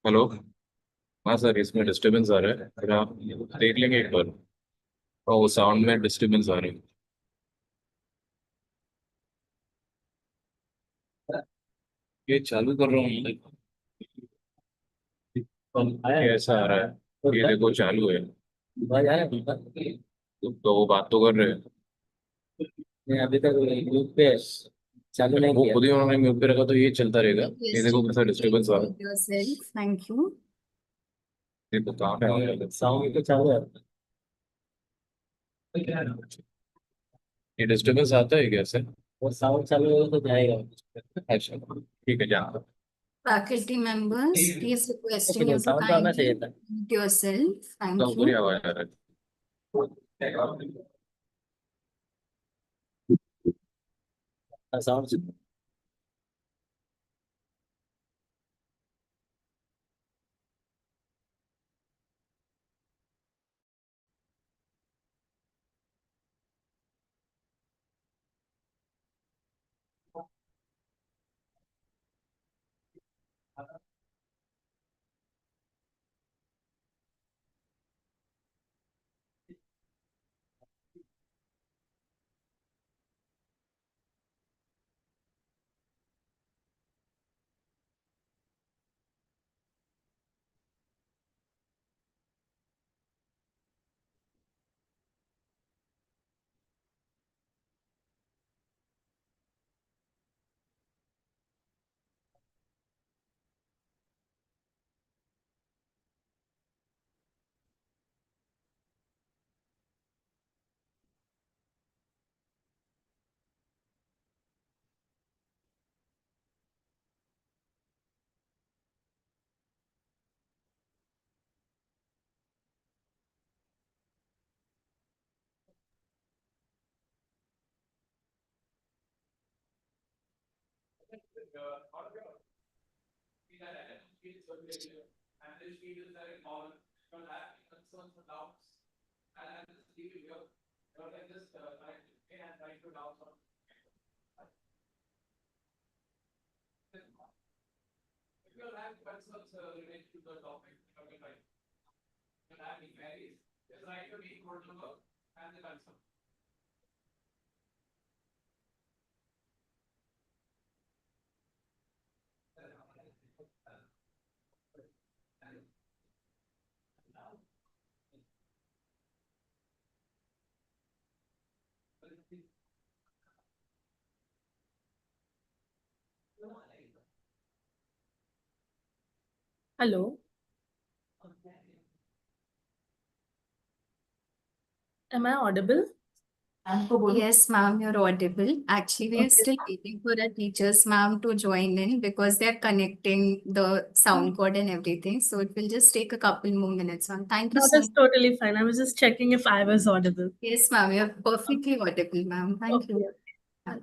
Hello. हाँ sir, इसमें disturbance आ रहा है, अगर आप देख लेंगे एक बार। और वो साउंड में डिस्टरबेंस आ रही है। ये चालू कर रहा हूँ। ये ऐसा आ रहा है, ये देखो चालू है। तो वो बात तो कर रहे हैं। मैं अभी तक ग्रुप पे चालू नहीं वो किया। खुद ही उन्होंने म्यूट पे रखा, तो ये चलता रहेगा। ये देखो Question, कैसा please डिस्टरबेंस आ रहा है। mute yourself. Thank you. देखो कहाँ पे आ रहा है। साउंड तो चालू है। ये डिस्टरबेंस आता है कैसे? वो साउंड चालू होगा तो जाएगा। अच्छा ठीक है, जहाँ Faculty members, please okay, requesting तो you to साउंड तो आना चाहिए kindly था। mute yourself. तो Thank पूरी you. आवाज आ रहा है। Sound. Hello, am I audible? Yes, ma'am, you're audible. Actually, we are Okay. still waiting for the teachers, ma'am, to join in because they're connecting the sound cord and everything. So it will just take a couple more minutes, ma'am. Thank you No, so that's much. totally fine. I was just checking if I was audible. Yes, ma'am, you're perfectly audible, ma'am. Thank you. Okay. Ma'am.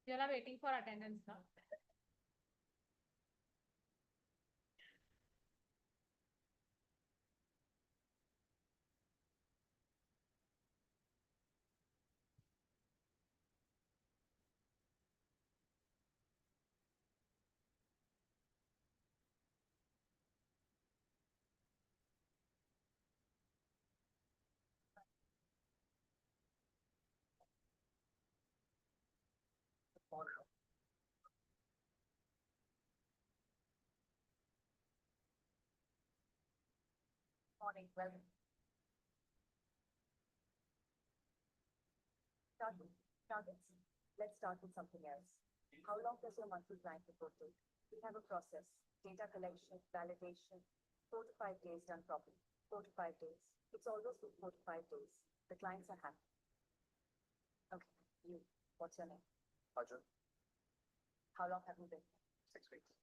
You are waiting for attendance now. Morning, well. Targets. Let's start with something else. How long does your monthly client report take? We have a process, data collection, validation, 4 to 5 days done properly, 4 to 5 days. It's always been 4 to 5 days. The clients are happy. Okay, you, what's your name? Arjun, How long have you been? 6 weeks.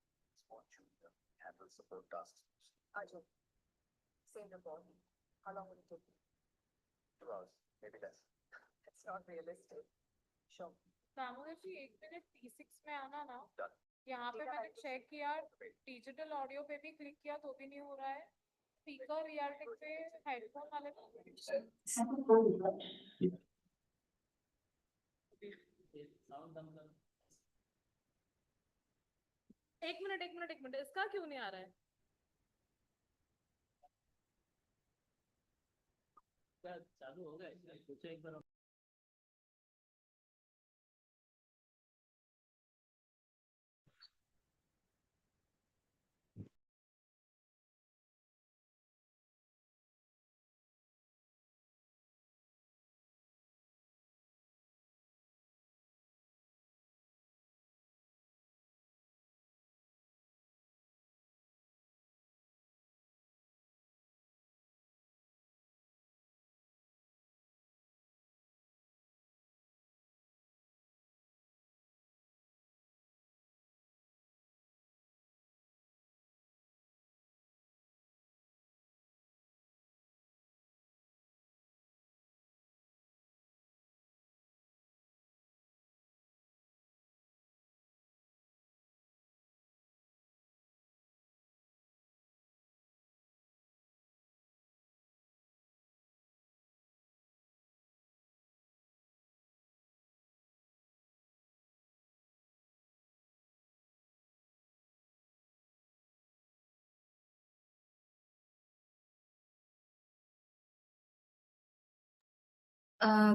Small junior, handle support tasks. Arjun, same report. How long will it take you? 2 hours, maybe less. It's not realistic. Sure. Damodar ji 1 minute T6 में आना ना Done. यहाँ पे मैंने check किया digital audio पे भी click किया तो भी नहीं हो रहा है स्पीकर रियलिटी पे हेडफोन वाले एक मिनट इसका क्यों नहीं आ रहा है चालू हो गया पूछो एक बार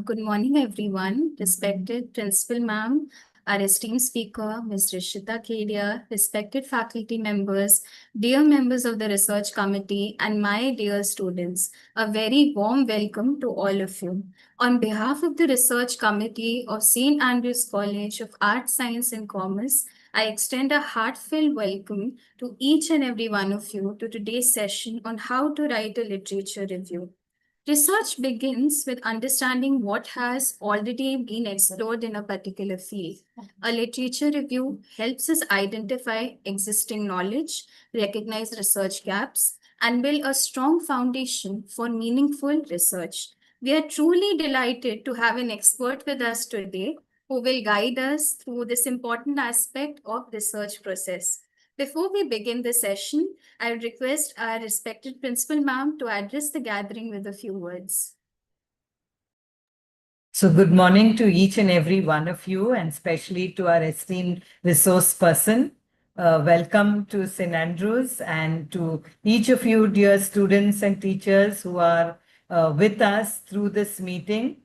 Good morning, everyone. Respected Principal Ma'am, our esteemed speaker, Ms. Rishita Kedia, respected faculty members, dear members of the research committee, and my dear students, a very warm welcome to all of you. On behalf of the research committee of St. Andrews College of Arts, Science and Commerce, I extend a heartfelt welcome to each and every one of you to today's session on how to write a literature review. Research begins with understanding what has already been explored in a particular field. A literature review helps us identify existing knowledge, recognize research gaps, and build a strong foundation for meaningful research. We are truly delighted to have an expert with us today who will guide us through this important aspect of research process. Before we begin the session, I would request our respected principal ma'am to address the gathering with a few words. So good morning to each and every one of you, and especially to our esteemed resource person. Welcome to St. Andrews, and to each of you, dear students and teachers who are with us through this meeting.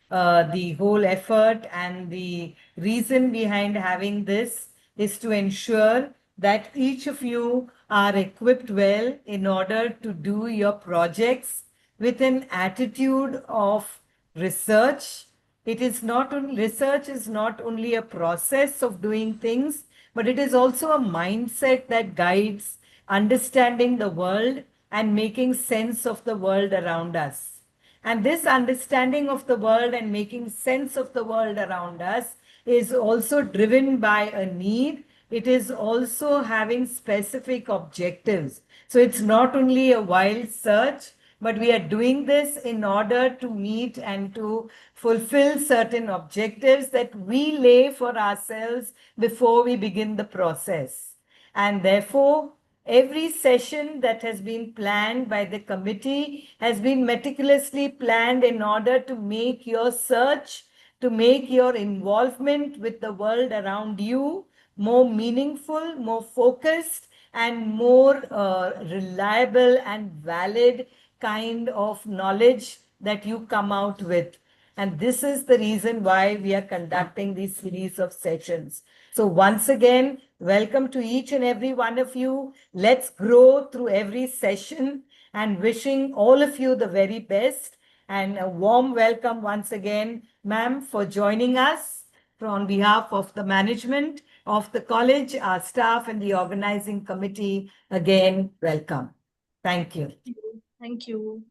The whole effort and the reason behind having this is to ensure that each of you are equipped well in order to do your projects with an attitude of research. It is not only, research is not only a process of doing things, but it is also a mindset that guides understanding the world and making sense of the world around us. And this understanding of the world and making sense of the world around us is also driven by a need. It is also having specific objectives. So it's not only a wild search, but we are doing this in order to meet and to fulfill certain objectives that we lay for ourselves before we begin the process. And therefore, every session that has been planned by the committee has been meticulously planned in order to make your search, to make your involvement with the world around you more meaningful, more focused, and more reliable and valid kind of knowledge that you come out with. And this is the reason why we are conducting these series of sessions. So once again, welcome to each and every one of you. Let's grow through every session, and wishing all of you the very best. And a warm welcome once again, ma'am, for joining us on behalf of the management of the college, our staff, and the organizing committee. Again, welcome. Thank you. Thank you.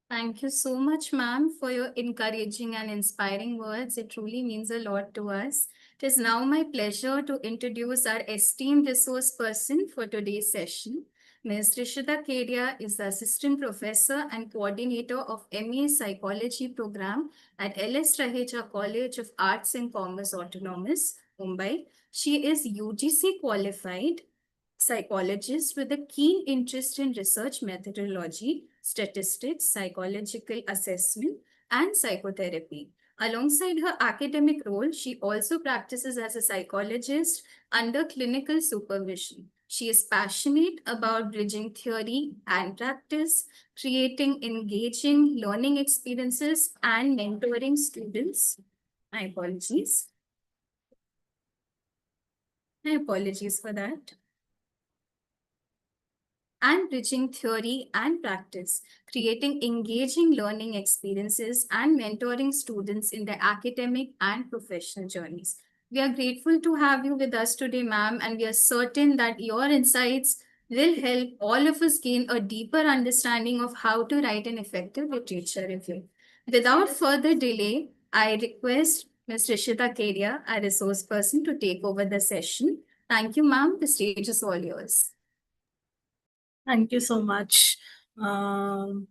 Thank you so much, ma'am, for your encouraging and inspiring words. It truly means a lot to us. It is now my pleasure to introduce our esteemed resource person for today's session. Ms. Rishita Kedia is the Assistant Professor and Coordinator of MA Psychology Program at LS Raheja College of Arts and Commerce Autonomous, Mumbai. She is UGC qualified psychologist with a keen interest in research methodology, statistics, psychological assessment, and psychotherapy. Alongside her academic role, she also practices as a psychologist under clinical supervision. She is passionate about bridging theory and practice, creating engaging learning experiences, and mentoring students. My apologies. My apologies for that. And bridging theory and practice, creating engaging learning experiences and mentoring students in their academic and professional journeys. We are grateful to have you with us today, ma'am, and we are certain that your insights will help all of us gain a deeper understanding of how to write an effective literature review. Without further delay, I request Ms. Rishita Kedia, our resource person, to take over the session. Thank you, ma'am. The stage is all yours. Thank you so much. I'll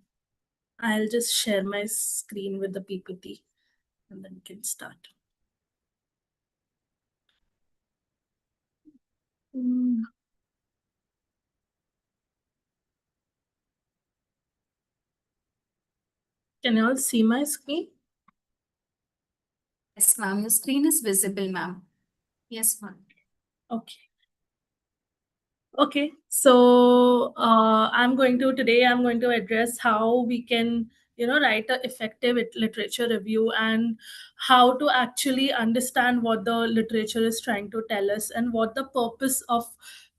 just share my screen with the PPT and then we can start. Can you all see my screen? Yes, ma'am. Your screen is visible, ma'am. Yes, ma'am. Okay. Okay, so I'm going to address how we can, write an effective literature review and how to actually understand what the literature is trying to tell us and what the purpose of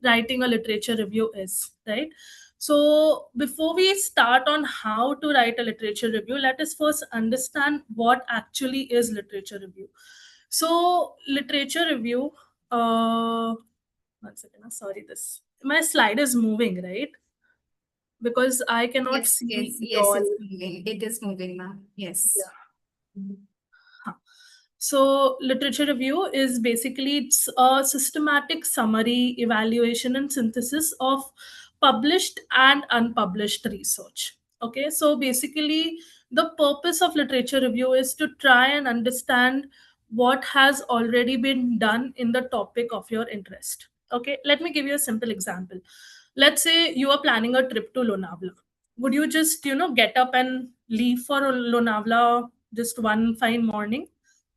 writing a literature review is, right? So before we start on how to write a literature review, let us first understand what actually is literature review. So literature review, one second, sorry, my slide is moving, right? Because I cannot Yes, see yes, it yes, all. it's moving. It is moving, ma'am. Yes. So literature review is basically it's a systematic summary, evaluation, and synthesis of published and unpublished research. Okay, so basically the purpose of literature review is to try and understand what has already been done in the topic of your interest. Okay, let me give you a simple example. Let's say you are planning a trip to Lonavala. Would you just, get up and leave for Lonavala just one fine morning?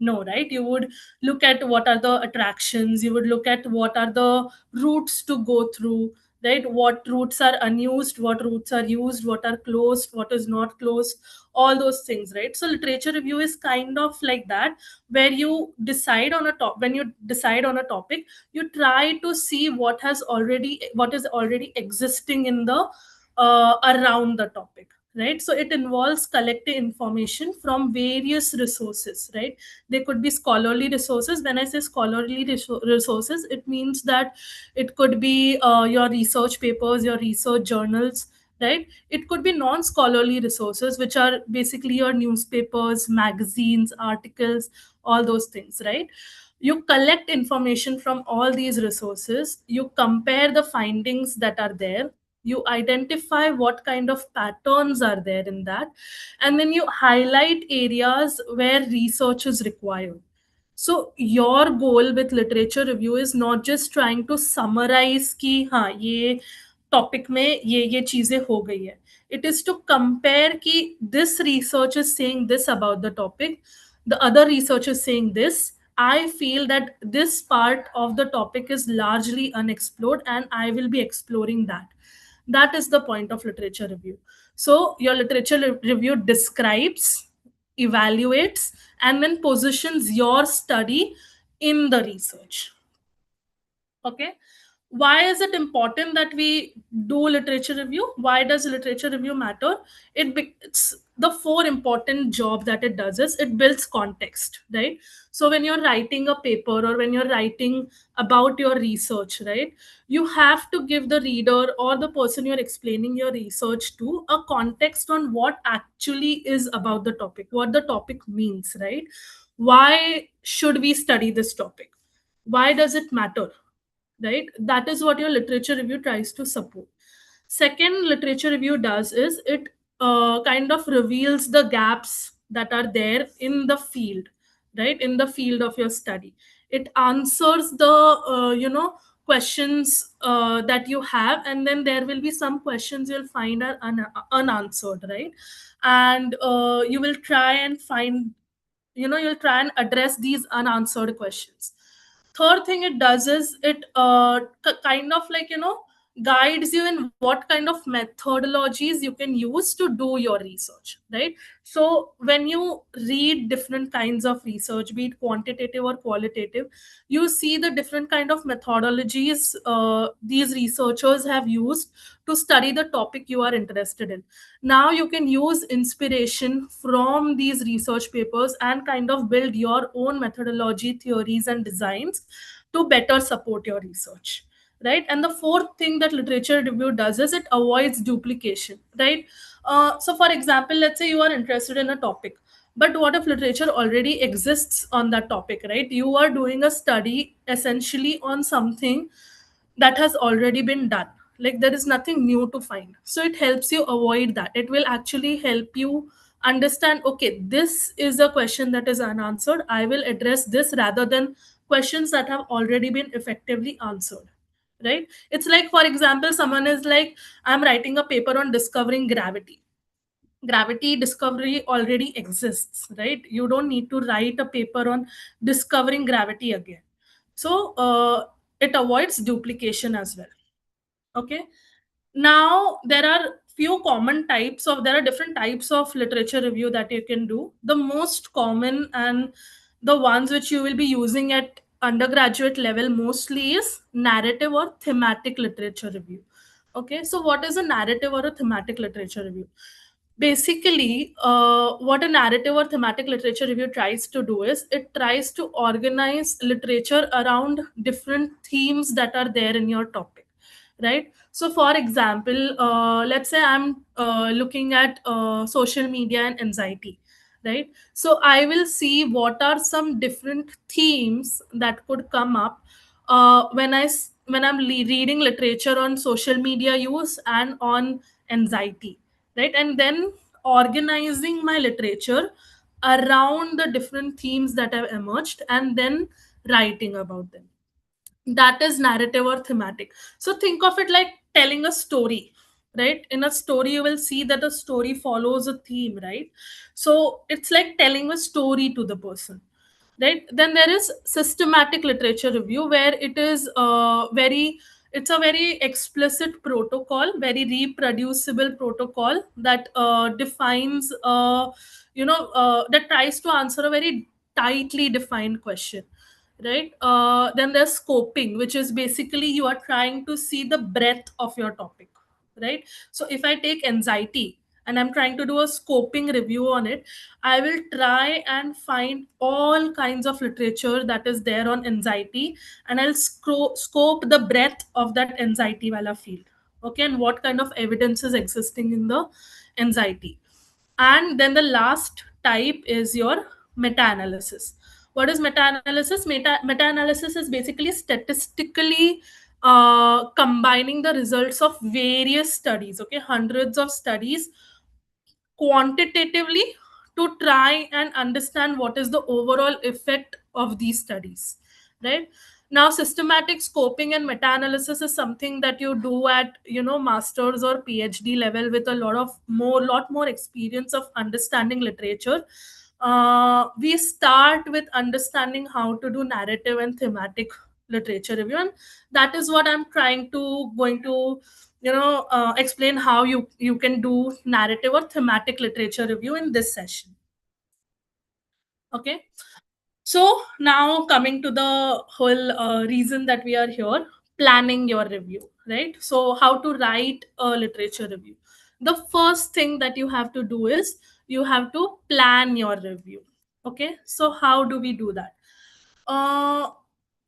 No, right? You would look at what are the attractions, you would look at what are the routes to go through, right? What routes are unused, what routes are used, what are closed, what is not closed, all those things, right? So literature review is kind of like that, where you decide on a top when you decide on a topic, you try to see what is already existing in the around the topic, right? So it involves collecting information from various resources, right? They could be scholarly resources. When I say scholarly resources, it means that it could be your research papers, your research journals, right? It could be non-scholarly resources, which are basically your newspapers, magazines, articles, all those things, right? You collect information from all these resources, you compare the findings that are there, You identify what kind of patterns are there in that, and then you highlight areas where research is required. So your goal with literature review is not just trying to summarize कि हाँ ये topic में ये चीजें हो गई है. It is to compare कि this research is saying this about the topic, the other research is saying this. I feel that this part of the topic is largely unexplored, and I will be exploring that. That is the point of literature review. So your literature review describes, evaluates, and then positions your study in the research. Okay. Why is it important that we do literature review? Why does literature review matter? It's the four important job that it does is it builds context, right? So when you're writing a paper or when you're writing about your research, right, you have to give the reader or the person you're explaining your research to a context on what actually is about the topic, what the topic means, right? Why should we study this topic? Why does it matter? Right? That is what your literature review tries to support. Second, literature review does is it kind of reveals the gaps that are there in the field, right? In the field of your study. It answers the, questions that you have, and then there will be some questions you'll find are unanswered, right? And you will try and find, you'll try and address these unanswered questions. Third thing it does is it kind of like guides you in what kind of methodologies you can use to do your research, right? So when you read different kinds of research, be it quantitative or qualitative, you see the different kind of methodologies these researchers have used to study the topic you are interested in. Now you can use inspiration from these research papers and kind of build your own methodology, theories, and designs to better support your research, right? And the fourth thing that literature review does is it avoids duplication, right? So for example, let's say you are interested in a topic, but what if literature already exists on that topic, right? You are doing a study essentially on something that has already been done. Like there is nothing new to find. So it helps you avoid that. It will actually help you understand, okay, this is a question that is unanswered. I will address this rather than questions that have already been effectively answered, right? It's like, for example, someone is like, I'm writing a paper on discovering gravity. Gravity discovery already exists, right? You don't need to write a paper on discovering gravity again. So it avoids duplication as well. Okay. Now there are there are different types of literature review that you can do. The most common and the ones which you will be using at undergraduate level mostly is narrative or thematic literature review. Okay, so what is a narrative or a thematic literature review? Basically, what a narrative or thematic literature review tries to do is it tries to organize literature around different themes that are there in your topic, right? So for example, let's say I'm looking at social media and anxiety, right? So I will see what are some different themes that could come up when I'm reading literature on social media use and on anxiety, right? And then organizing my literature around the different themes that have emerged and then writing about them. That is narrative or thematic. So think of it like telling a story, right? In a story you will see that the story follows a theme, right? So it's like telling a story to the person, right? Then there is systematic literature review, where it is it's a very explicit protocol, very reproducible protocol that defines that tries to answer a very tightly defined question, right? Then there's scoping, which is basically you are trying to see the breadth of your topic, right? So if I take anxiety and I'm trying to do a scoping review on it, I will try and find all kinds of literature that is there on anxiety, and I'll scope the breadth of that anxiety wala field. Okay, and what kind of evidence is existing in the anxiety. And then the last type is your meta-analysis. What is meta-analysis? Meta-analysis is basically statistically combining the results of various studies, okay, hundreds of studies quantitatively to try and understand what is the overall effect of these studies, right? Now systematic scoping and meta-analysis is something that you do at, you know, master's or PhD level with a lot more experience of understanding literature. We start with understanding how to do narrative and thematic literature review, and that is what I'm going to explain how you can do narrative or thematic literature review in this session. Okay, so now coming to the whole reason that we are here, planning your review, right? So how to write a literature review. The first thing that you have to do is you have to plan your review. Okay, so how do we do that?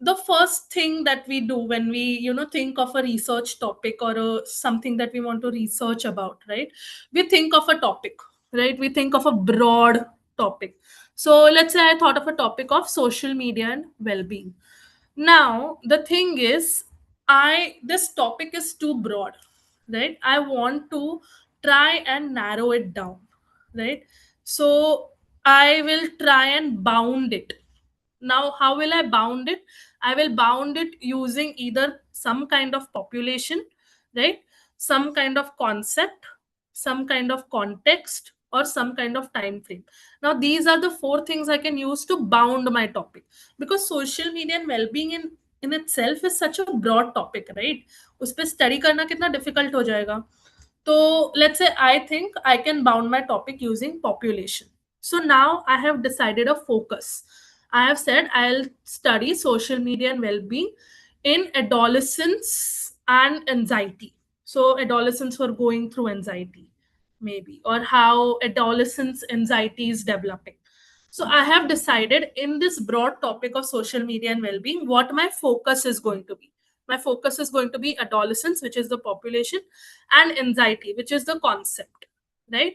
The first thing that we do when we think of a research topic or something that we want to research about, right? We think of a topic, right? We think of a broad topic. So let's say I thought of a topic of social media and well-being. Now the thing is, this topic is too broad, right? I want to try and narrow it down, right? So I will try and bound it. Now, how will I bound it? I will bound it using either some kind of population, right? Some kind of concept, some kind of context, or some kind of time frame. Now, these are the four things I can use to bound my topic, because social media and well-being in itself is such a broad topic, right? उस पे study करना कितना difficult हो जाएगा. So let's say I think I can bound my topic using population. So now I have decided a focus. I have said I'll study social media and well-being in adolescence and anxiety. So adolescents who are going through anxiety, maybe, or how adolescents' anxiety is developing. So I have decided in this broad topic of social media and well-being what my focus is going to be. My focus is going to be adolescence, which is the population, and anxiety, which is the concept, right?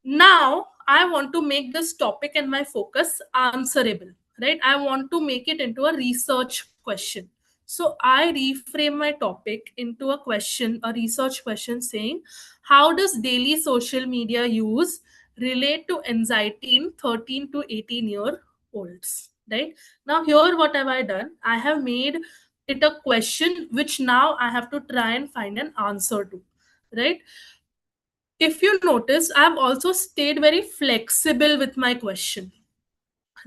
Now I want to make this topic and my focus answerable, right? I want to make it into a research question. So I reframe my topic into a question, a research question, saying, how does daily social media use relate to anxiety in 13 to 18-year-olds, right? Now here, what have I done? I have made it a question which now I have to try and find an answer to, right? If you notice, I've also stayed very flexible with my question,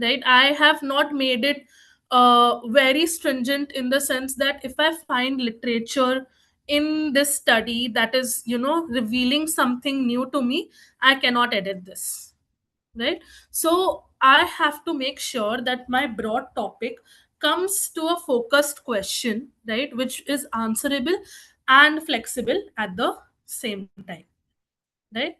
right? I have not made it very stringent in the sense that if I find literature in this study that is, revealing something new to me, I cannot edit this, right? So I have to make sure that my broad topic comes to a focused question, right, which is answerable and flexible at the same time, right?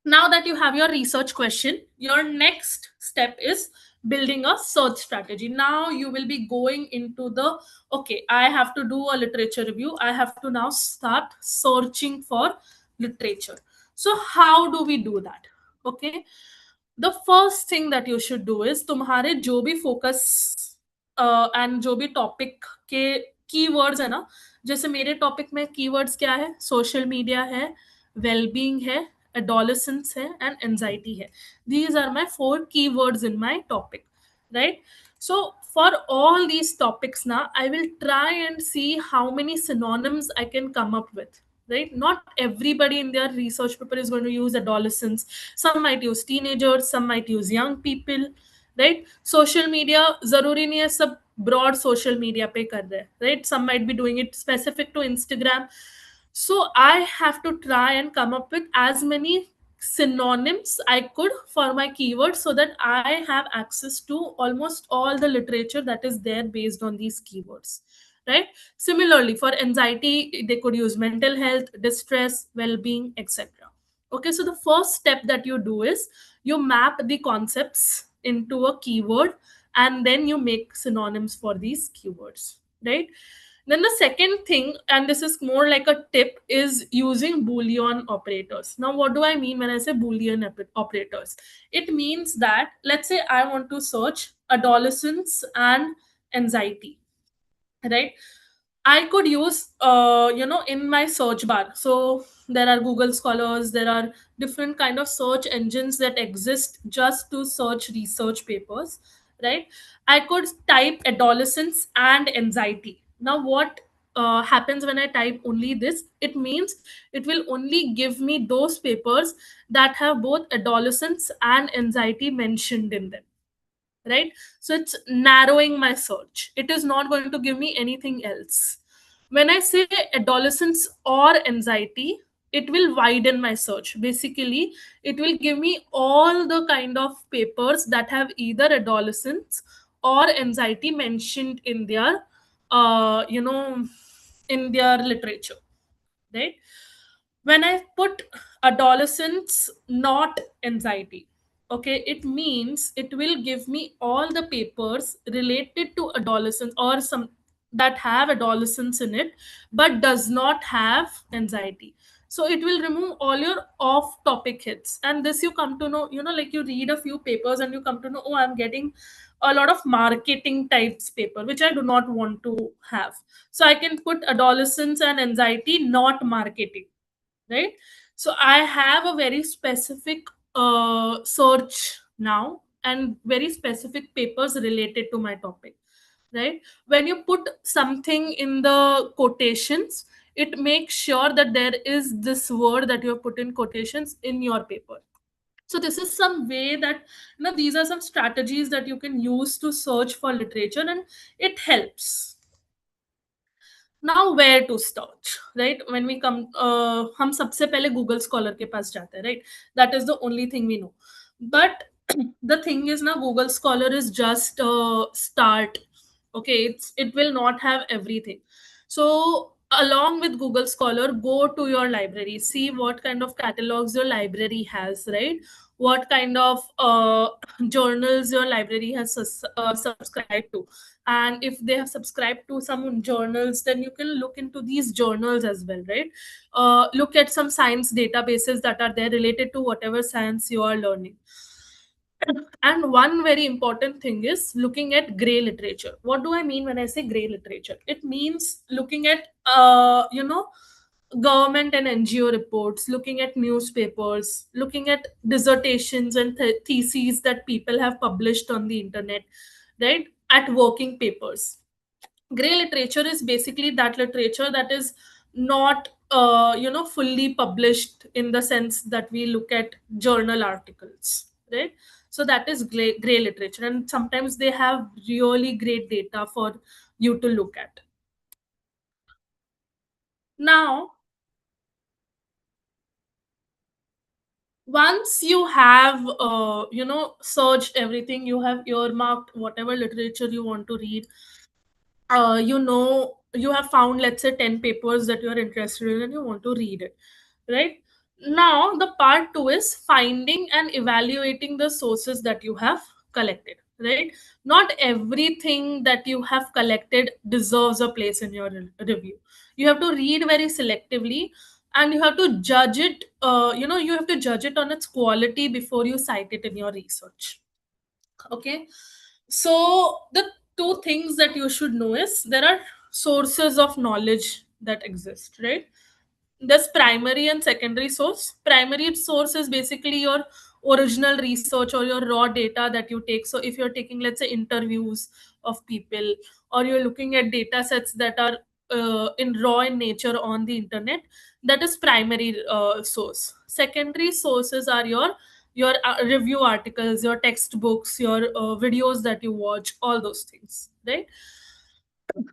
Now that you have your research question, your next step is building a search strategy. Now you will be going into the, okay, I have to do a literature review. I have to now start searching for literature. So how do we do that? Okay. The first thing that you should do is तुम्हारे जो भी focus and जो भी topic के keywords है ना, जैसे मेरे topic में keywords क्या है? Social media है, well-being है, adolescence hai, and anxiety hai. These are my 4 keywords in my topic, right? So for all these topics now, I will try and see how many synonyms I can come up with, right? Not everybody in their research paper is going to use adolescents. Some might use teenagers, some might use young people, right? Social media, zaruri nahi hai sab broad social media pe kar rahe, right? Some might be doing it specific to Instagram. So I have to try and come up with as many synonyms I could for my keywords so that I have access to almost all the literature that is there based on these keywords, right? Similarly, for anxiety, they could use mental health, distress, well-being, etc. Okay, so the first step that you do is you map the concepts into a keyword and then you make synonyms for these keywords, right? Then the second thing, and this is more like a tip, is using Boolean operators. Now, what do I mean when I say Boolean operators? It means that, let's say I want to search adolescence and anxiety. right? I could use, in my search bar. So there are Google Scholars, there are different kind of search engines that exist just to search research papers, right? I could type adolescence and anxiety. Now, what happens when I type only this? It means it will only give me those papers that have both adolescence and anxiety mentioned in them, right? So it's narrowing my search. It is not going to give me anything else. When I say adolescence or anxiety, it will widen my search. Basically, it will give me all the kind of papers that have either adolescence or anxiety mentioned in their, in their literature, right? When I put adolescence, not anxiety, okay, it means it will give me all the papers related to adolescence or some that have adolescence in it but does not have anxiety. So it will remove all your off topic hits, and this you come to know, like you read a few papers and you come to know, oh, I'm getting a lot of marketing types paper which I do not want to have. So I can put adolescence and anxiety, not marketing, right? So I have a very specific search now and very specific papers related to my topic, right? When you put something in the quotations, it makes sure that there is this word that you have put in quotations in your paper. So this is some way that, these are some strategies that you can use to search for literature, and it helps. Now where to search, right? When we come, हम सबसे पहले Google Scholar के पास जाते हैं, right? That is the only thing we know. But the thing is now, Google Scholar is just a start. Okay, it will not have everything. So along with Google Scholar, go to your library, see what kind of catalogs your library has, right? What kind of journals your library has subscribed to, and if they have subscribed to some journals, then you can look into these journals as well, right? Look at some science databases that are there related to whatever science you are learning. And one very important thing is looking at gray literature. What do I mean when I say gray literature? It means looking at government and NGO reports, looking at newspapers, looking at dissertations and theses that people have published on the internet, right? At working papers. Gray literature is basically that literature that is not fully published in the sense that we look at journal articles, right? So that is gray literature, and sometimes they have really great data for you to look at. Now, once you have searched everything, you have earmarked whatever literature you want to read, you have found, let's say, 10 papers that you're interested in and you want to read it, right? Now the part 2 is finding and evaluating the sources that you have collected, right? Not everything that you have collected deserves a place in your review. You have to read very selectively, and you have to judge it, you have to judge it on its quality before you cite it in your research. Okay, so the two things that you should know is there are sources of knowledge that exist, right? There's primary and secondary source. Primary source is basically your original research or your raw data that you take. So if you're taking, let's say, interviews of people, or you're looking at data sets that are in raw in nature on the internet, that is primary source. Secondary sources are your review articles, your textbooks, your videos that you watch, all those things, right?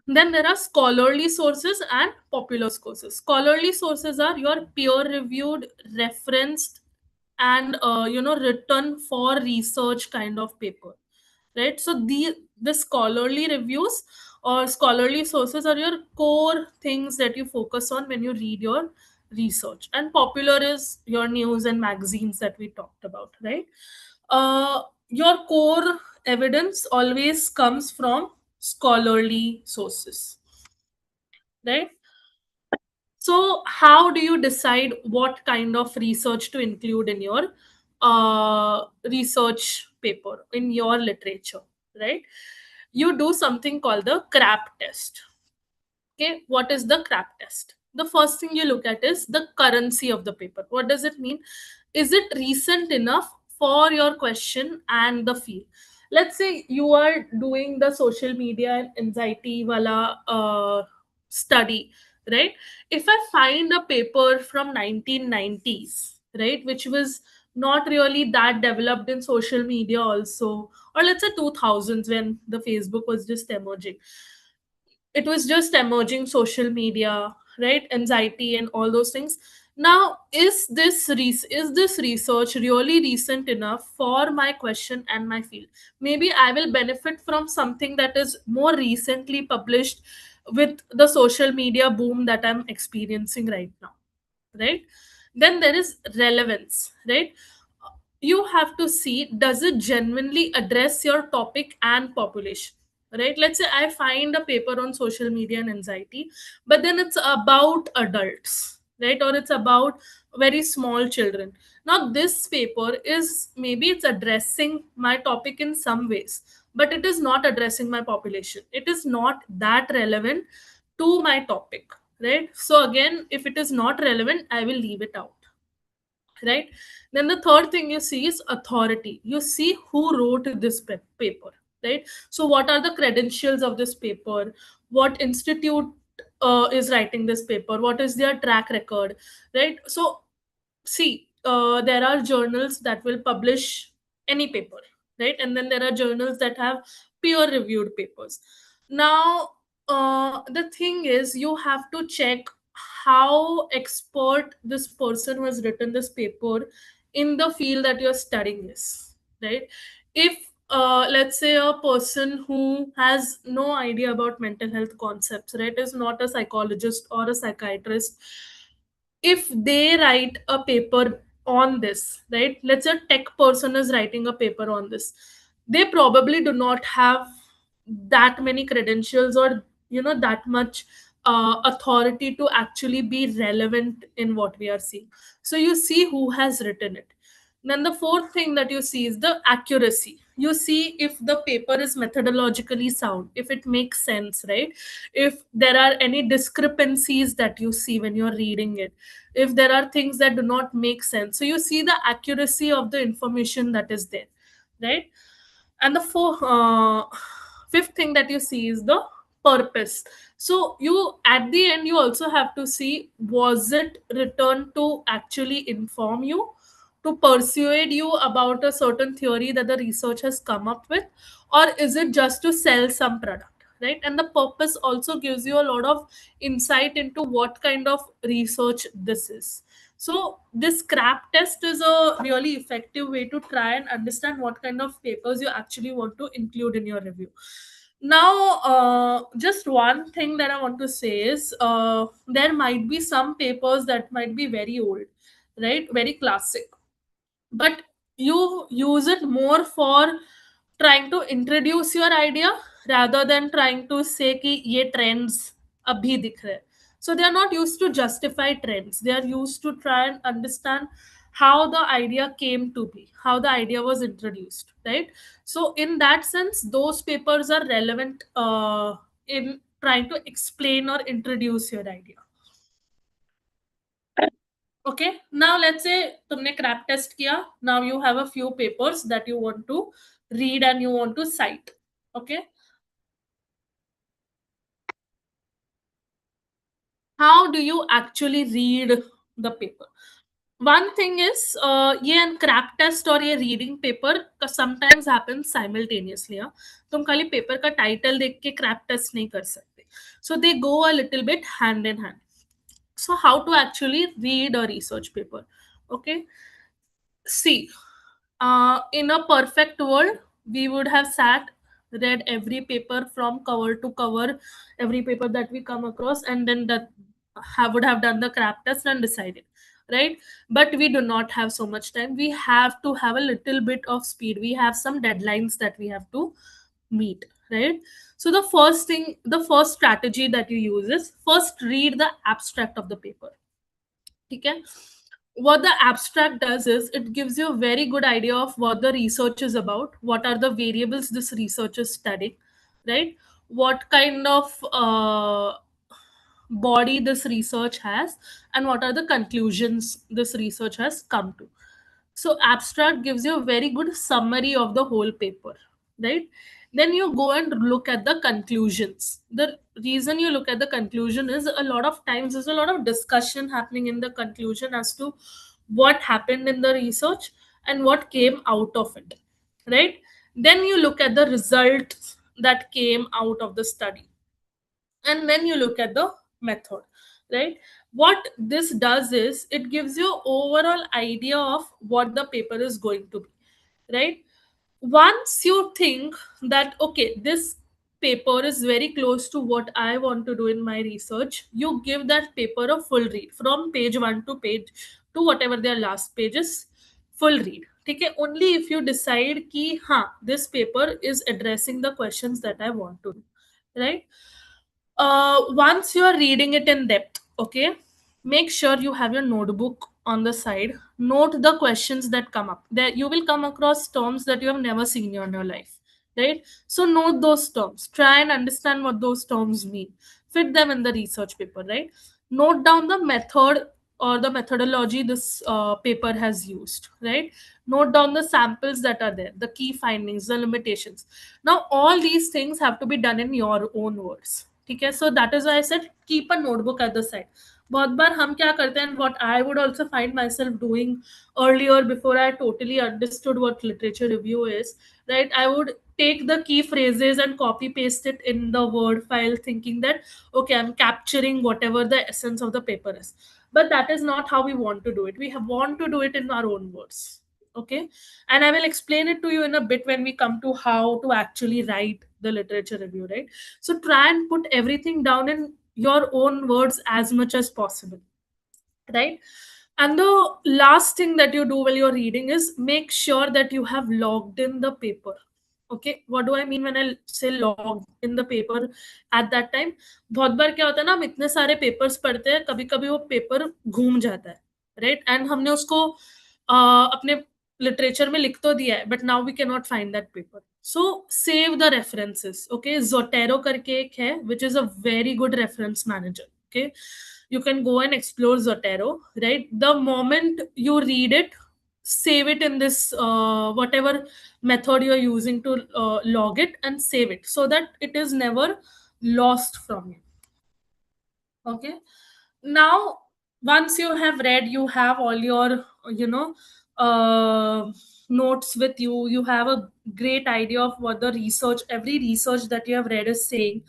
Then there are scholarly sources and popular sources. Scholarly sources are your peer-reviewed, referenced, and written for research kind of paper, right? So the scholarly reviews or scholarly sources are your core things that you focus on when you read your research. And popular is your news and magazines that we talked about, right? Your core evidence always comes from scholarly sources, right? So how do you decide what kind of research to include in your research paper, in your literature, right? You do something called the CRAP test. Okay, what is the crap test? The first thing you look at is the currency of the paper. What does it mean? Is it recent enough for your question and the field? Let's say you are doing the social media and anxiety wala study, right? If I find a paper from 1990s, right, which was not really that developed in social media also, or let's say 2000s when the Facebook was just emerging, it was just emerging social media, right, anxiety and all those things. Now is this research really recent enough for my question and my field? Maybe I will benefit from something that is more recently published with the social media boom that I'm experiencing right now, right? Then there is relevance, right? You have to see, does it genuinely address your topic and population, right? Let's say I find a paper on social media and anxiety, but then it's about adults, right? Or it's about very small children. Now this paper is, maybe it's addressing my topic in some ways, but it is not addressing my population. It is not that relevant to my topic, right? So again, if it is not relevant, I will leave it out, right? Then the third thing you see is authority. You see who wrote this paper, right? So what are the credentials of this paper? What institute is writing this paper? What is their track record, right? So see, there are journals that will publish any paper, right? And then there are journals that have peer reviewed papers. Now the thing is, you have to check how expert this person who has written this paper in the field that you're studying is, right? If let's say a person who has no idea about mental health concepts, right, is not a psychologist or a psychiatrist, if they write a paper on this, right, let's say a tech person is writing a paper on this, they probably do not have that many credentials or that much authority to actually be relevant in what we are seeing. So you see who has written it. Then the fourth thing that you see is the accuracy. You see if the paper is methodologically sound, if it makes sense, right? If there are any discrepancies that you see when you're reading it, if there are things that do not make sense. So you see the accuracy of the information that is there, right? And the fifth thing that you see is the purpose. So you, at the end, you also have to see, was it written to actually inform you, to persuade you about a certain theory that the research has come up with, or is it just to sell some product, right? And the purpose also gives you a lot of insight into what kind of research this is. So this crap test is a really effective way to try and understand what kind of papers you actually want to include in your review. Now, just one thing that I want to say is, there might be some papers that might be very old, right? Very classic, but you use it more for trying to introduce your idea rather than trying to say कि ये trends अभी दिख रहे हैं. So they are not used to justify trends. They are used to try and understand how the idea came to be, how the idea was introduced, right? So in that sense, those papers are relevant in trying to explain or introduce your idea. Okay, now let's say तुमने crap test किया. Now you have a few papers that you want to read and you want to cite. Okay, how do you actually read the paper? One thing is, ये crap test और ये reading paper sometimes happens simultaneously. तुम खाली paper का title देख के crap test नहीं कर सकते. So they go a little bit hand in hand. So how to actually read a research paper? Okay, see, in a perfect world, we would have sat, read every paper from cover to cover, every paper that we come across, and then would have done the crap test and decided, right? But we do not have so much time. We have to have a little bit of speed. We have some deadlines that we have to meet, right? So the first strategy that you use is first read the abstract of the paper. Okay, what the abstract does is it gives you a very good idea of what the research is about, what are the variables this research is studying, right? What kind of body this research has and what are the conclusions this research has come to. So abstract gives you a very good summary of the whole paper, right? Then you go and look at the conclusions. The reason you look at the conclusion is a lot of times there's a lot of discussion happening in the conclusion as to what happened in the research and what came out of it, right? Then you look at the results that came out of the study, and then you look at the method, right? What this does is it gives you overall idea of what the paper is going to be, right? Once you think that okay, this paper is very close to what I want to do in my research, you give that paper a full read from page 1 to page to whatever their last page is, full read. Okay, only if you decide ki this paper is addressing the questions that I want to do, right? Once you are reading it in depth, okay, make sure you have your notebook on the side. Note the questions that come up. There you will come across terms that you have never seen in your life, right? So note those terms. Try and understand what those terms mean. Fit them in the research paper, right? Note down the method or the methodology this paper has used, right? Note down the samples that are there, the key findings, the limitations. Now all these things have to be done in your own words. Okay, so that is why I said keep a notebook at the side. बहुत बार हम क्या करते हैं, what I would also find myself doing earlier before I totally understood what literature review is, right? I would take the key phrases and copy paste it in the Word file thinking that okay, I'm capturing whatever the essence of the paper is. But that is not how we want to do it. We want to do it in our own words. Okay, and I will explain it to you in a bit when we come to how to actually write the literature review, right? So try and put everything down in your own words as much as possible, right? And the last thing that you do while you're reading is make sure that you have logged in the paper. Okay, what do I mean when I say log in the paper at that time? बहुत बार क्या होता है ना, हम इतने सारे papers पढ़ते हैं, कभी कभी वो पेपर घूम जाता है, राइट? एंड हमने उसको अपने लिटरेचर में लिख तो दिया है, but now we can not find that paper. So save the references. Okay, Zotero करके एक है which is a very good reference manager. Okay, you can go and explore Zotero, right? The moment you read it, save it in this whatever method you're using to log it, and save it so that it is never lost from you. Okay, now once you have read, you have all your notes with you, you have a great idea of what the research, every research that you have read is saying,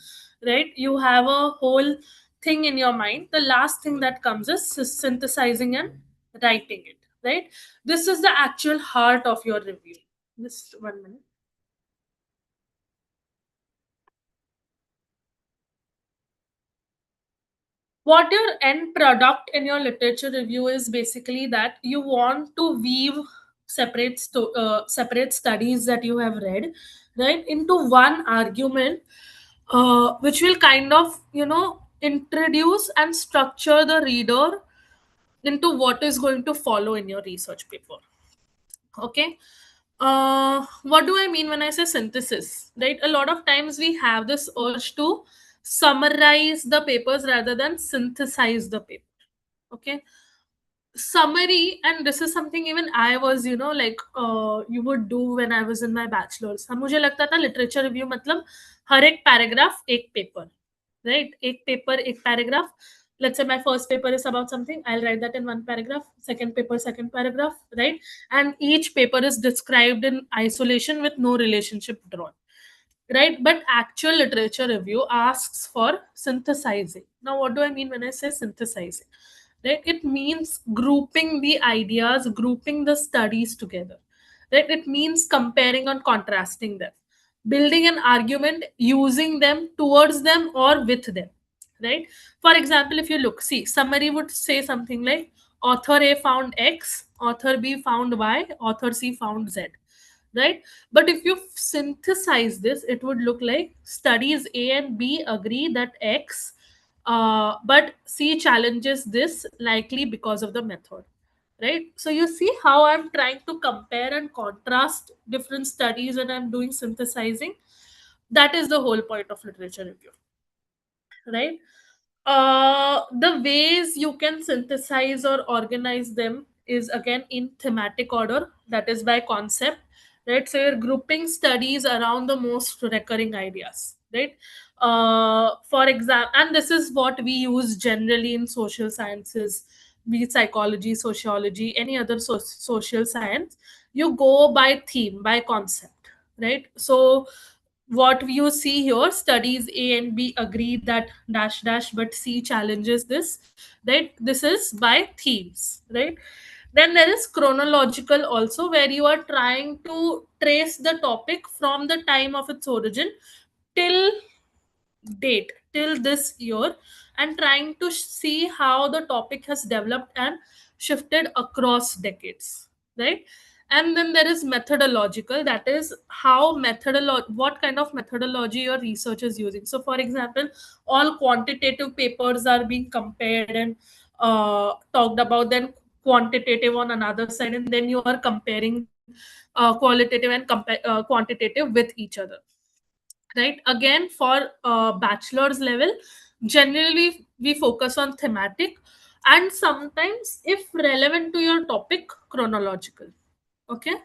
right? You have a whole thing in your mind. The last thing that comes is synthesizing and writing it, right? This is the actual heart of your review. Just 1 minute. What your end product in your literature review is basically that you want to weave separate studies that you have read, right, into one argument, which will kind of introduce and structure the reader into what is going to follow in your research paper. Okay, what do I mean when I say synthesis, right? A lot of times we have this urge to summarize the papers rather than synthesize the paper. Okay, summary, and this is something even I was you would do when I was in my bachelor's. मुझे लगता था literature review मतलब हर एक paragraph एक paper, right? एक paper एक paragraph. Let's say my first paper is about something, I'll write that in one paragraph. Second paper, second paragraph, right? And each paper is described in isolation with no relationship drawn, right? But actual literature review asks for synthesizing. Now, what do I mean when I say synthesizing? Right? It means grouping the ideas, grouping the studies together. Right? It means comparing and contrasting them, building an argument, using them, towards them, or with them. Right? For example, if you look, see, summary would say something like author A found X, author B found Y, author C found Z. Right? But if you synthesize this, it would look like studies A and B agree that X, but C challenges this, likely because of the method. Right? So you see how I'm trying to compare and contrast different studies and I'm doing synthesizing. That is the whole point of literature review. Right? The ways you can synthesize or organize them is again in thematic order, that is by concept, right? So you're grouping studies around the most recurring ideas, right? For example, and this is what we use generally in social sciences, be it psychology, sociology, any other social science. You go by theme, by concept, right? So what you see here, studies A and B agree that dash dash, but C challenges this, right? This is by themes, right? Then there is chronological also, where you are trying to trace the topic from the time of its origin till date, till this year, and trying to see how the topic has developed and shifted across decades, right? And then there is methodological, that is how what kind of methodology your research is using. So for example, all quantitative papers are being compared and talked about, then quantitative on another side, and then you are comparing qualitative and quantitative with each other, right? Again, for bachelor's level, generally we focus on thematic, and sometimes, if relevant to your topic, chronological. Okay.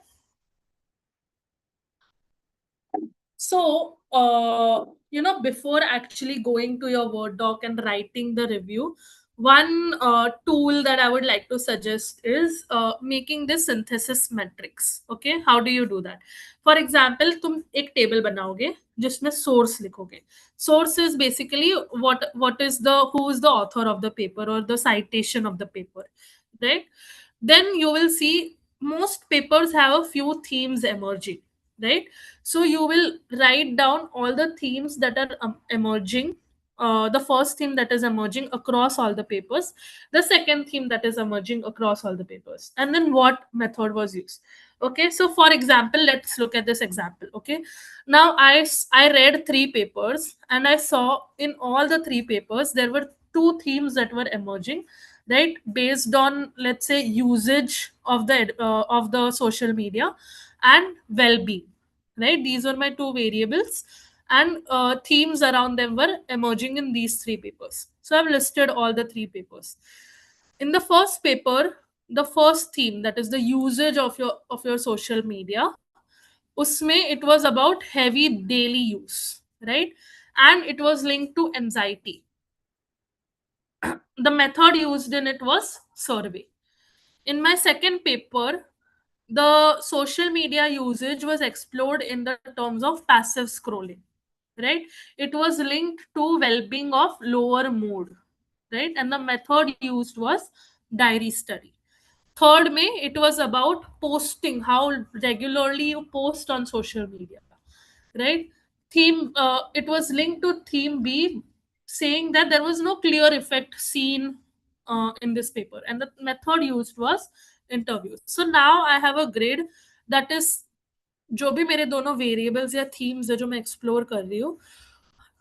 So, before actually going to your Word doc and writing the review, one tool that I would like to suggest is making this synthesis matrix. Okay, how do you do that? For example, तुम एक table बनाओगे जिसमें source लिखोगे. Source is basically who is the author of the paper or the citation of the paper, right? Then you will see most papers have a few themes emerging, right? So you will write down all the themes that are emerging. The first theme that is emerging across all the papers, the second theme that is emerging across all the papers, and then what method was used. Okay, so for example, let's look at this example. Okay, now I read three papers, and I saw in all the three papers there were two themes that were emerging, right, based on, let's say, usage of the social media and well-being, right? These were my two variables, and themes around them were emerging in these three papers. So I've listed all the three papers. In the first paper, the first theme, that is the usage of your social media, usme it was about heavy daily use, right? And it was linked to anxiety. The method used in it was survey. In my second paper, the social media usage was explored in the terms of passive scrolling, right? It was linked to well-being of lower mood, right? And the method used was diary study. Third May, it was about posting, how regularly you post on social media, right? It was linked to theme B, saying that there was no clear effect seen in this paper, and the method used was interviews. So now I have a grade that is, जो भी मेरे दोनों variables या themes है जो मैं explore कर रही हूँ,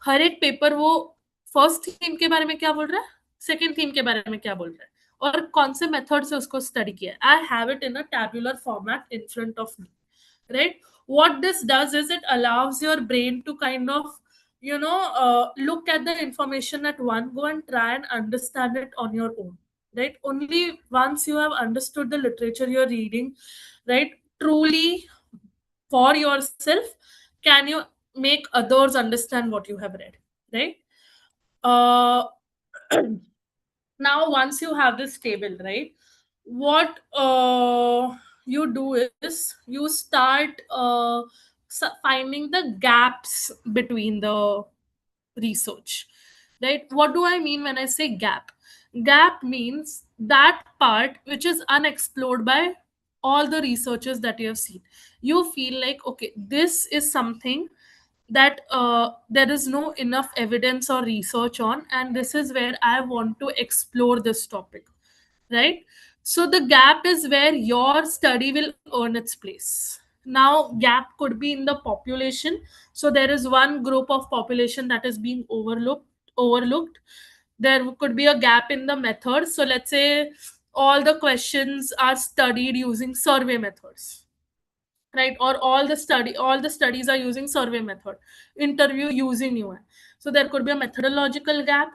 हर एक पेपर वो फर्स्ट थीम के बारे में क्या बोल रहा है, सेकंड थीम के बारे में क्या बोल रहा है, और कौन से मेथड से उसको स्टडी किया है. I have it in a tabular format in front of me, right? What this does is it allows your brain to kind of look at the information at one go and try and understand it on your own, right? Only once you have understood the literature you're reading, right, truly for yourself, can you make others understand what you have read, right? uh Now once you have this table, right, what you do is you start finding the gaps between the research, right? What do I mean when I say gap? Gap means that part which is unexplored by all the researchers that you have seen. You feel like, okay, this is something that there is no enough evidence or research on, and this is where I want to explore this topic, right? So the gap is where your study will earn its place. Now gap could be in the population, so there is one group of population that is being overlooked. There could be a gap in the method, so let's say all the questions are studied using survey methods, right? Or all the studies are using survey method, interview using UI. So there could be a methodological gap.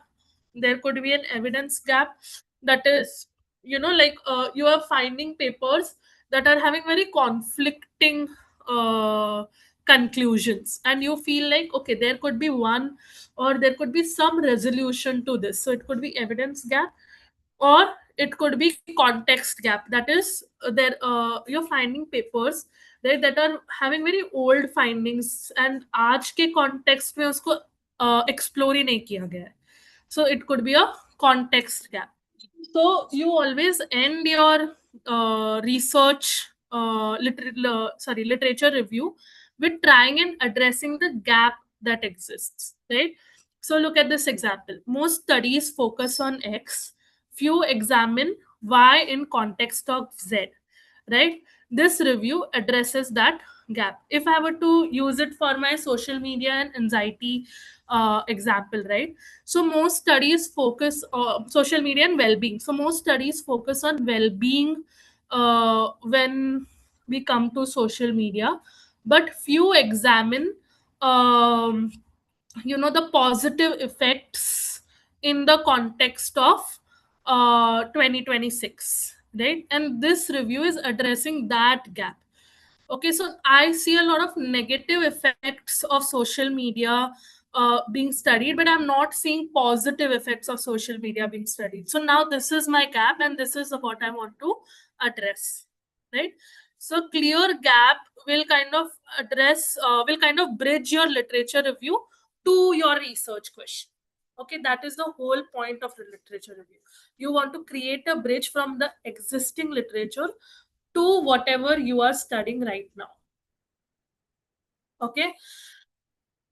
There could be an evidence gap, that is, like you are finding papers that are having very conflicting conclusions, and you feel like, okay, there could be one, or there could be some resolution to this. So it could be evidence gap, or it could be context gap. That is, you're finding papers, right, that are having very old findings, and आज के context में उसको explore ही नहीं किया गया है. So it could be a context gap. So you always end your literature review with trying and addressing the gap that exists, right? So look at this example. Most studies focus on X, few examine Y in context of Z, right? This review addresses that gap. If I were to use it for my social media and anxiety example, right? So most studies focus on social media and well-being. So most studies focus on well-being when we come to social media, but few examine the positive effects in the context of 2026, right? And this review is addressing that gap. Okay, so I see a lot of negative effects of social media being studied, but I'm not seeing positive effects of social media being studied. So now this is my gap, and this is what I want to address, right? So clear gap will kind of bridge your literature review to your research question. Okay, that is the whole point of the literature review. You want to create a bridge from the existing literature to whatever you are studying right now. Okay,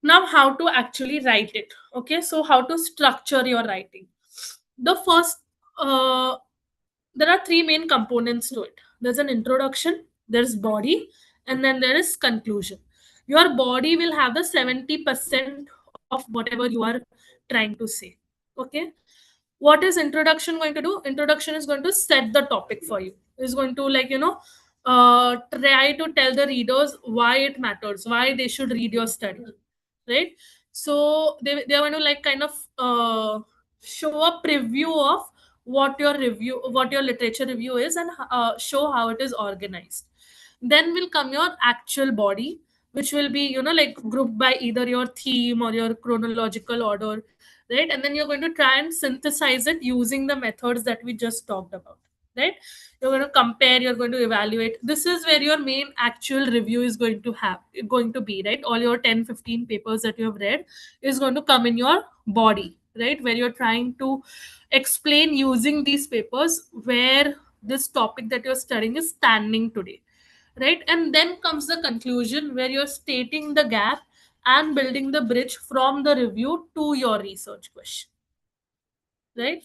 now how to actually write it. Okay, so how to structure your writing. The first, there are three main components to it. There's an introduction, there's body, and then there is conclusion. Your body will have the 70% of whatever you are trying to say. Okay, what is introduction going to do? Introduction is going to set the topic for you. Is going to, like, try to tell the readers why it matters, why they should read your study, right? So they're going to, like, kind of show a preview of what your literature review is, and show how it is organized. Then will come your actual body, which will be, like, grouped by either your theme or your chronological order, right? And then you're going to try and synthesize it using the methods that we just talked about, right? You're going to compare, you're going to evaluate. This is where your main actual review is going to be, right? All your 10-15 papers that you have read is going to come in your body, right? Where you're trying to explain using these papers where this topic that you're studying is standing today, right? And then comes the conclusion, where you're stating the gap and building the bridge from the review to your research question, right?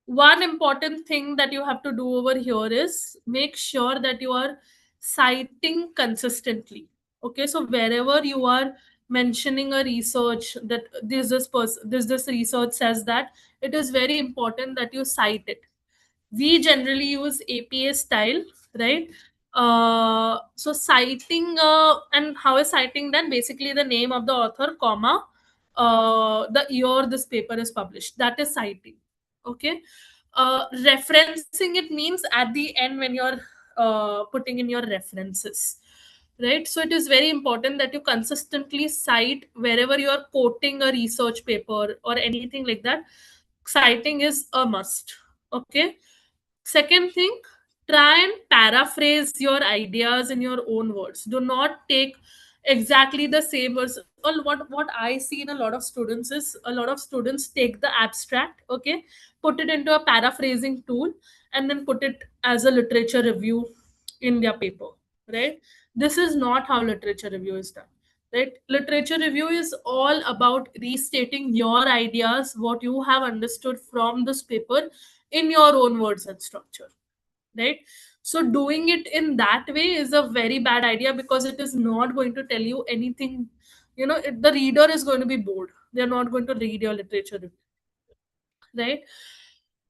One important thing that you have to do over here is make sure that you are citing consistently. Okay, so wherever you are mentioning a research that this research says that, it is very important that you cite it. We generally use APA style, right? So citing, and how is citing done? Basically, the name of the author, comma, the year this paper is published. That is citing. Okay. Referencing it means at the end when you're putting in your references, right? So it is very important that you consistently cite wherever you are quoting a research paper or anything like that. Citing is a must. Okay. Second thing, try and paraphrase your ideas in your own words. Do not take exactly the same words. Or what I see in a lot of students is, a lot of students take the abstract, okay, put it into a paraphrasing tool, and then put it as a literature review in their paper, right? This is not how literature review is done, right? Literature review is all about restating your ideas, what you have understood from this paper, in your own words and structure, right? So doing it in that way is a very bad idea, because it is not going to tell you anything. The reader is going to be bored. They're not going to read your literature review, right?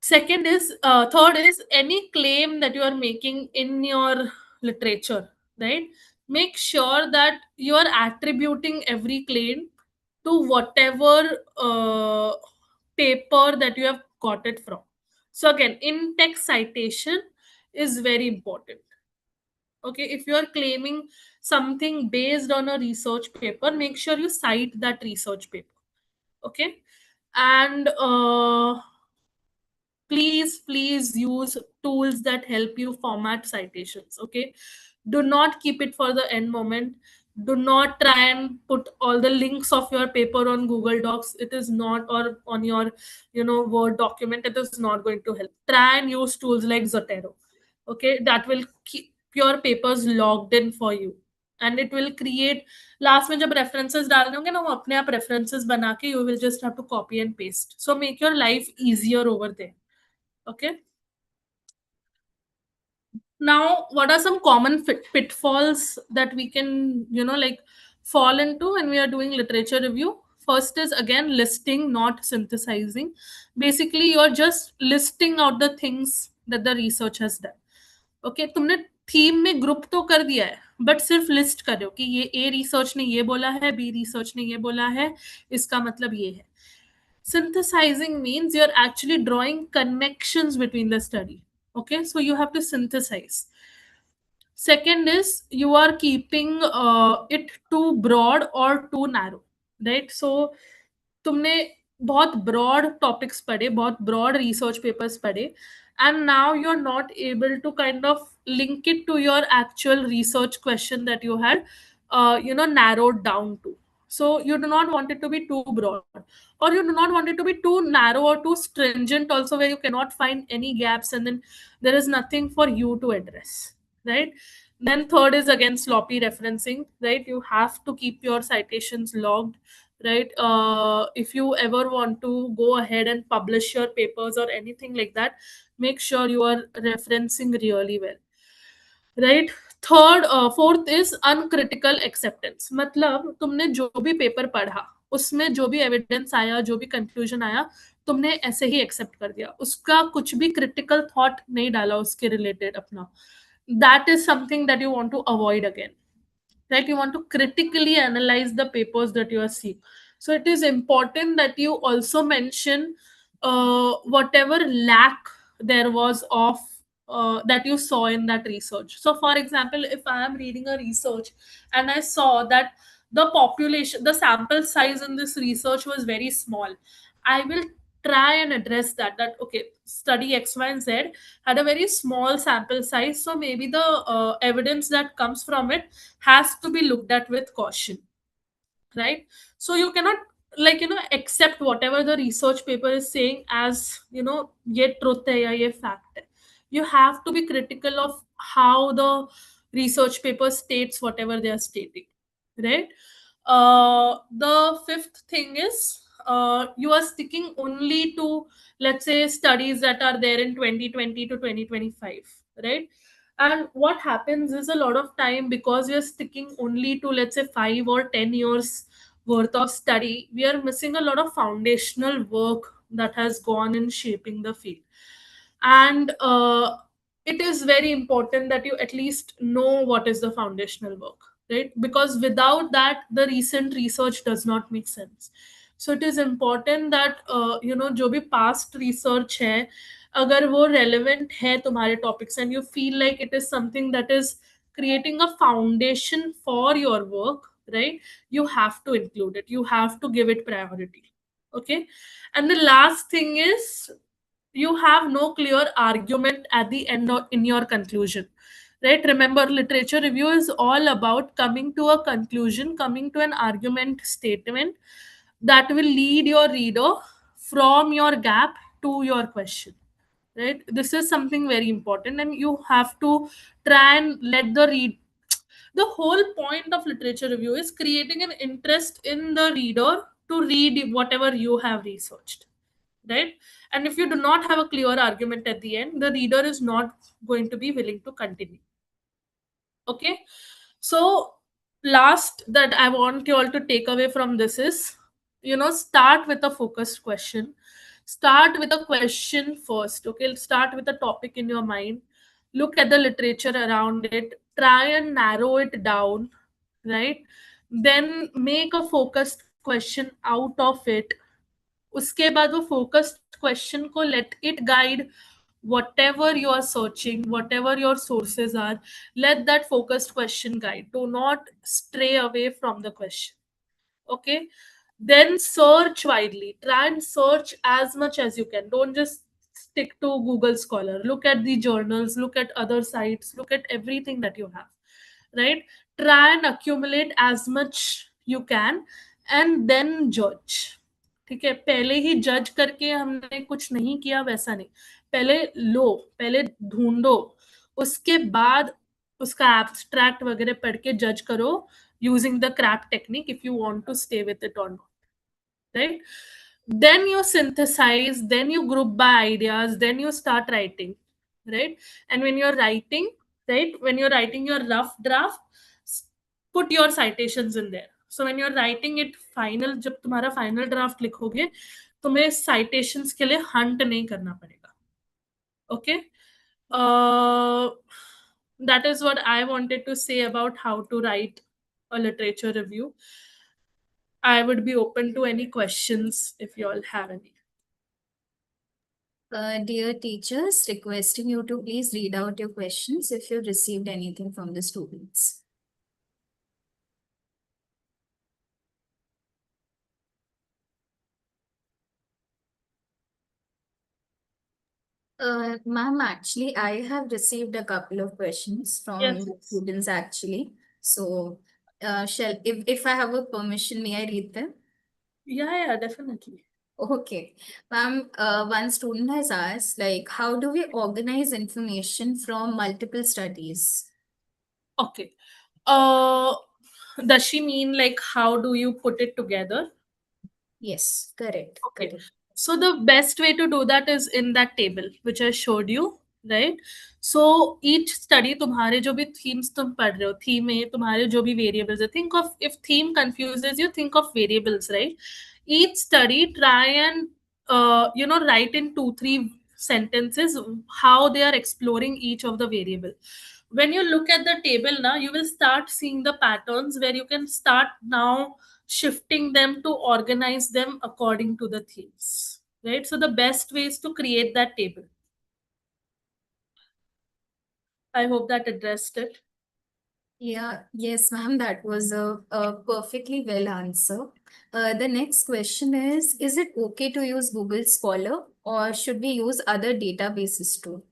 Third is, any claim that you are making in your literature, right? Make sure that you are attributing every claim to whatever paper that you have got it from. So again, in-text citation is very important. Okay, if you are claiming something based on a research paper, make sure you cite that research paper. Okay, and please use tools that help you format citations. Okay, do not keep it for the end moment. Do not try and put all the links of your paper on Google Docs. It is not, or on your Word document. It is not going to help. Try and use tools like Zotero. Okay, that will keep your papers logged in for you, and it will create, last में जब references डाल दोगे ना, वो अपने आप references बना के you will just have to copy and paste. So make your life easier over there. Okay, now what are some common pitfalls that we can like fall into when we are doing literature review? First is again listing, not synthesizing. Basically you're just listing out the things that the research has done. Okay, तुमने theme में group तो कर दिया है, but सिर्फ list कर रहे हो कि ये ए रिसर्च ने ये बोला है, बी रिसर्च ने ये बोला है, इसका मतलब ये है. Synthesizing means you're actually drawing connections between the study. Okay, so you have to synthesize. Second is you are keeping it too broad or too narrow, right? So तुमने बहुत broad topics पढ़े, बहुत broad research papers पढ़े, and now you're not able to kind of link it to your actual research question that you had narrowed down to. So you do not want it to be too broad, or you do not want it to be too narrow or too stringent also, where you cannot find any gaps and then there is nothing for you to address, right? Then third is again sloppy referencing, right? You have to keep your citations logged, right? If you ever want to go ahead and publish your papers or anything like that, make sure you are referencing really well, right? Fourth is uncritical acceptance. मतलब तुमने जो भी paper पढ़ा, उसमें जो भी evidence आया, जो भी कंक्लूजन आया, तुमने ऐसे ही एक्सेप्ट कर दिया, उसका कुछ भी क्रिटिकल थॉट नहीं डाला उसके रिलेटेड अपना. That is something that you want to avoid again, right? You want to critically analyze the papers that you are seeing. So it is important that you also mention whatever lack there was of that you saw in that research. So for example, if I am reading a research and I saw that the sample size in this research was very small, I will try and address that okay, study X, Y, and Z had a very small sample size, so maybe the evidence that comes from it has to be looked at with caution, right? So you cannot accept whatever the research paper is saying as ye truth hai ya ye fact hai. You have to be critical of how the research paper states whatever they are stating, right? The fifth thing is you are sticking only to, let's say, studies that are there in 2020 to 2025, right? And what happens is a lot of time, because we are sticking only to, let's say, 5 or 10 years worth of study, we are missing a lot of foundational work that has gone in shaping the field. And it is very important that you at least know what is the foundational work, right? Because without that, the recent research does not make sense. So it is important that जो भी past research है, अगर वो relevant है तुम्हारे topics and you feel like it is something that is creating a foundation for your work, right? You have to include it. You have to give it priority. Okay. And the last thing is you have no clear argument at the end in your conclusion, right? Remember, literature review is all about coming to a conclusion, coming to an argument statement that will lead your reader from your gap to your question, right? This is something very important, and you have to try and let the whole point of literature review is creating an interest in the reader to read whatever you have researched, right? And if you do not have a clear argument at the end, the reader is not going to be willing to continue. Okay, so last that I want you all to take away from this is, start with a focused question. Start with a question first. Okay, start with a topic in your mind, look at the literature around it, try and narrow it down, right? Then make a focused question out of it. उसके बाद वो focused question को let it guide whatever you are searching, whatever your sources are. Let that focused question guide. Do not stray away from the question. Okay, then search widely. Try and search as much as you can. Don't just stick to Google Scholar. Look at the journals, look at other sites, look at everything that you have, right? Try and accumulate as much you can and then judge. ठीक है, पहले ही जज करके हमने कुछ नहीं किया वैसा नहीं. पहले लो, पहले ढूंढो, उसके बाद उसका एब्स्ट्रैक्ट वगैरह पढ़ के जज करो using the crack technique if you want to stay with it or not, right? Then you synthesize, then you group by ideas, then you start writing, right? And when you're writing, right, when you're writing your rough draft, put your citations in there. So when you're writing it final, जब तुम्हारा final draft लिखोगे, तुम्हें citations के लिए hunt नहीं करना पड़ेगा. Okay? That is what I wanted to say about how to write a literature review. I would be open to any questions if you all have any. Dear teachers, requesting you to please read out your questions if you received anything from the students. Ma'am, actually, I have received a couple of questions from Yes. the students actually. So, if I have a permission, may I read them? Yeah, definitely. Okay. Ma'am, one student has asked, like, how do we organize information from multiple studies? Okay. Does she mean like how do you put it together? Yes, correct. Okay. Correct. So the best way to do that is in that table which I showed you, right? So each study तुम्हारे जो भी themes तुम पढ़ रहे हो, theme में तुम्हारे जो भी variables है, think of, if theme confuses you, think of variables, right? Each study try and write in 2-3 sentences how they are exploring each of the variable. When you look at the table now, you will start seeing the patterns where you can start now shifting them to organize them according to the themes, right? So the best way is to create that table. I hope that addressed it. Yeah, yes, ma'am, that was a perfectly well answer. The next question is it okay to use Google Scholar or should we use other databases too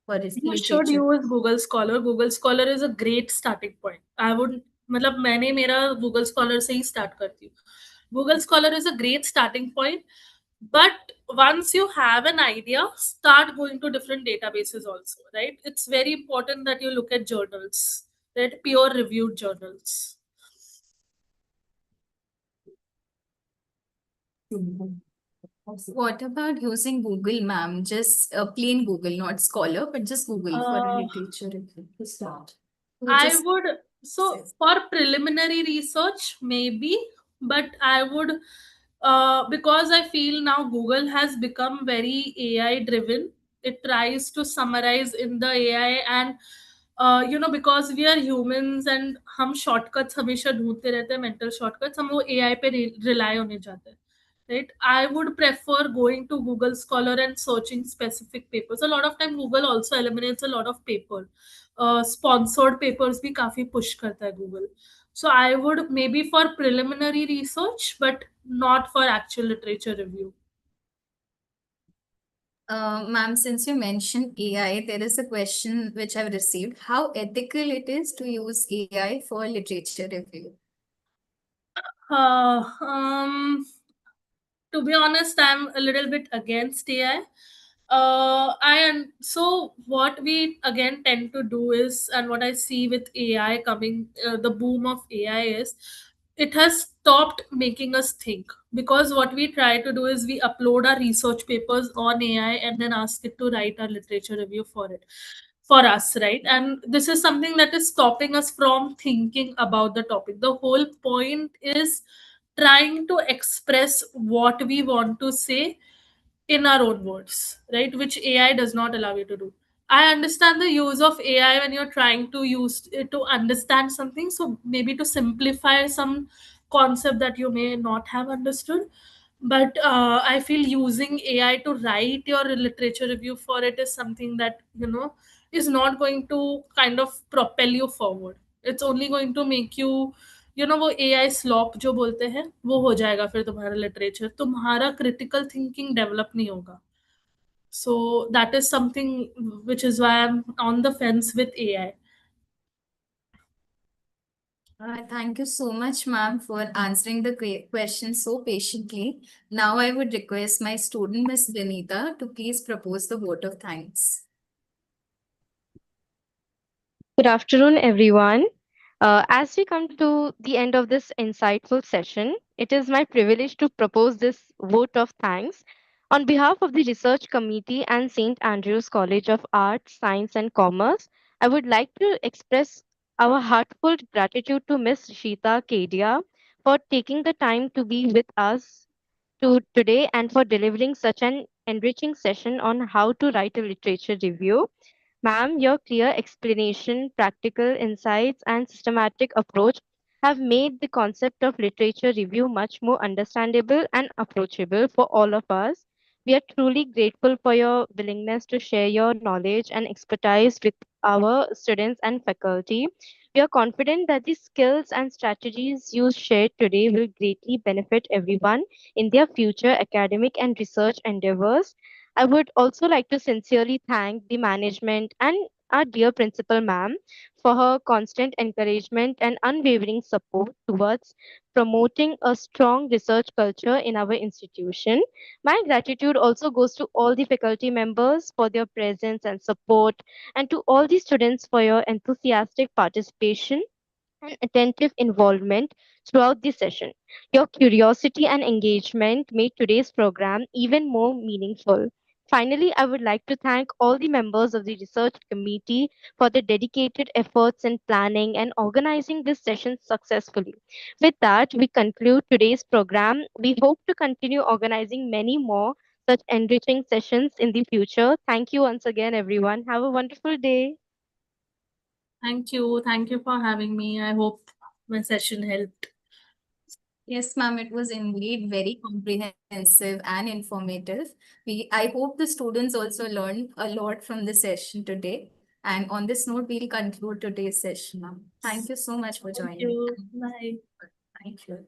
for this You should literature? use Google Scholar. Google Scholar is a great starting point. I would, मतलब मैंने मेरा Google Scholar से ही start करती हूँ. Google Scholar is a great starting point, but once you have an idea, start going to different databases also, right? It's very important that you look at journals, right? Peer reviewed journals. What about using Google, ma'am? Just plain Google, not Scholar, but just Google for a literature review to start. I would, so for preliminary research, maybe, but I would, because I feel now Google has become very AI driven. It tries to summarize in the AI and, because we are humans and हम shortcuts हमेशा ढूंढते रहते हैं, mental shortcuts, हम वो AI पे rely होने जाते हैं. Right, I would prefer going to Google Scholar and searching specific papers. A lot of time Google also eliminates a lot of paper. Sponsored papers भी काफी push करता है Google. So I would maybe for preliminary research, but not for actual literature review. Ma'am, since you mentioned AI, there is a question which I've received. How ethical it is to use AI for literature review? To be honest, I'm a little bit against AI. So what we again tend to do is, and what I see with AI coming, the boom of AI is, it has stopped making us think, because what we try to do is we upload our research papers on AI and then ask it to write our literature review for us, right? And this is something that is stopping us from thinking about the topic. The whole point is trying to express what we want to say in our own words, right? Which AI does not allow you to do. I understand the use of AI when you're trying to use it to understand something. So maybe to simplify some concept that you may not have understood. But I feel using AI to write your literature review for it is something that, is not going to kind of propel you forward. It's only going to make you, वो AI slop जो बोलते हैं वो हो जाएगा, फिर तुम्हारा literature, तुम्हारा क्रिटिकल थिंकिंग डेवलप नहीं होगा. So that is something which is why I'm on the fence with AI. Thank you so much, ma'am, for answering the question so patiently. Now I would request my student, Miss Vinita, to please propose the vote of thanks. Good afternoon, everyone. As we come to the end of this insightful session, it is my privilege to propose this vote of thanks. On behalf of the Research Committee and St. Andrews College of Arts, Science and Commerce, I would like to express our heartfelt gratitude to Ms. Shita Kedia for taking the time to be with us today and for delivering such an enriching session on how to write a literature review. Ma'am, your clear explanation, practical insights, and systematic approach have made the concept of literature review much more understandable and approachable for all of us. We are truly grateful for your willingness to share your knowledge and expertise with our students and faculty. We are confident that the skills and strategies you shared today will greatly benefit everyone in their future academic and research endeavors. I would also like to sincerely thank the management and our dear principal ma'am for her constant encouragement and unwavering support towards promoting a strong research culture in our institution. My gratitude also goes to all the faculty members for their presence and support, and to all the students for your enthusiastic participation and attentive involvement throughout the session. Your curiosity and engagement made today's program even more meaningful. Finally, I would like to thank all the members of the research committee for their dedicated efforts in planning and organizing this session successfully. With that, we conclude today's program. We hope to continue organizing many more such enriching sessions in the future. Thank you once again, everyone. Have a wonderful day. Thank you. Thank you for having me. I hope my session helped. Yes, ma'am, it was indeed very comprehensive and informative. I hope the students also learned a lot from the session today. And on this note, we'll conclude today's session, ma'am. Thank you so much for Thank joining. you. Bye. Thank you.